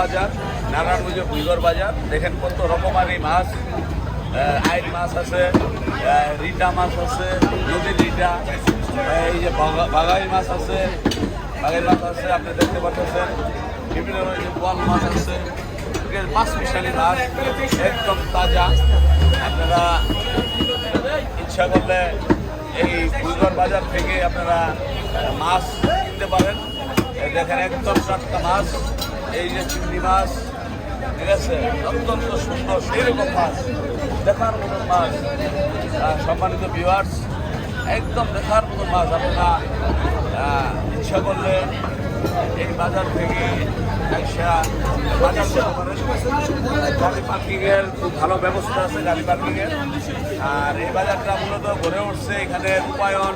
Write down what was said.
বাজার, নারায়ণগঞ্জের ভুইগড় বাজার। দেখেন কত রকমারি মাছ, আইল মাছ আছে, রিটা মাছ আছে, নদীর রিটা, এই যে বাগাই মাছ আছে, আপনি দেখতে পাচ্ছেন। বিভিন্ন রকমের বল মাছ আছে, পাঁচ মিশালি মাছ একদম তাজা। আপনারা ইচ্ছা করলে এই ভুইগড় বাজার থেকে আপনারা মাছ কিনতে পারেন। দেখেন একদম টাটকা মাছ, এই যে চিংড়ি মাছ, ঠিক আছে, অত্যন্ত সুন্দর সেরকম মাছ, দেখার মতন মাছ। সম্মানিত ভিউয়ার্স, একদম দেখার মতন মাছ। আপনারা ইচ্ছা করলে এই বাজার থেকে বাজার করতে পারেন। গাড়ি পার্কিংয়ের খুব ভালো ব্যবস্থা আছে, গাড়ি পার্কিংয়ের। আর এই বাজারটা মূলত গড়ে উঠছে এখানে রূপায়ণ